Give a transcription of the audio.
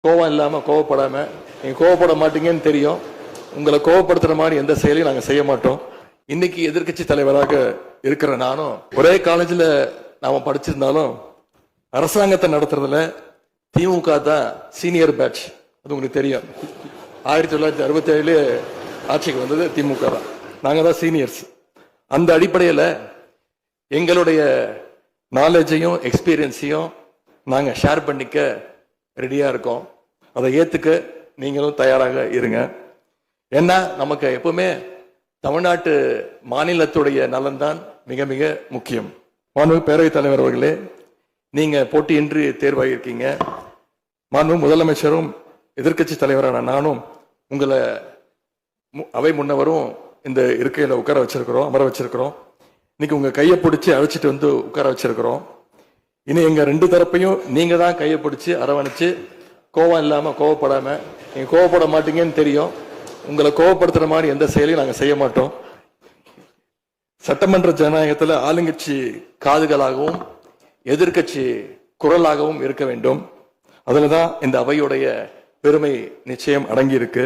கோவம் இல்லாம கோவப்படாம, நீங்க கோவப்பட மாட்டீங்கன்னு தெரியும். உங்களை கோவப்படுத்துற மாதிரி எந்த செயலையும் நாங்க செய்ய மாட்டோம். இன்னைக்கு எதிர்க்கட்சி தலைவராக இருக்கிற நானும் ஒரே காலேஜ்ல நாம படிச்சிருந்தாலும் அரசாங்கத்தை நடத்துறதுல திமுக தான் சீனியர் பேட்ச். அது உங்களுக்கு தெரியும். 1967 ஆட்சிக்கு வந்தது திமுக தான். நாங்க தான் சீனியர்ஸ். அந்த அடிப்படையில் எங்களுடைய நாலேஜையும் எக்ஸ்பீரியன்ஸையும் நாங்க ஷேர் பண்ணிக்க ரெடியா இருக்கோம். அதை ஏத்துக்க நீங்களும் தயாராக இருங்க. ஏன்னா நமக்கு எப்பவுமே தமிழ்நாட்டு மாநிலத்துடைய நலன்தான் மிக மிக முக்கியம். மாண்பு பேரவைத் தலைவர் அவர்களே, நீங்க போட்டியின்றி தேர்வாகியிருக்கீங்க. மாண்பு முதலமைச்சரும் எதிர்க்கட்சி தலைவரான நானும் உங்களை அவை முன்னவரும் இந்த இருக்கையில உட்கார வச்சிருக்கிறோம், அமர வச்சிருக்கிறோம். இன்னைக்கு உங்க கையை பிடிச்சி அழைச்சிட்டு வந்து உட்கார வச்சிருக்கிறோம். இனி எங்க ரெண்டு தரப்பையும் நீங்க தான் கையை பிடிச்சி அரவணைச்சு, கோவம் இல்லாம கோவப்படாம, நீங்க கோவப்பட மாட்டீங்கன்னு தெரியும். உங்களை கோவப்படுத்துற மாதிரி எந்த செயலையும் நாங்க செய்ய மாட்டோம். சட்டமன்ற ஜனநாயகத்துல ஆளுங்கட்சி காதுகளாகவும் எதிர்கட்சி குரலாகவும் இருக்க வேண்டும். அதுலதான் இந்த அவையுடைய பெருமை நிச்சயம் அடங்கி இருக்கு.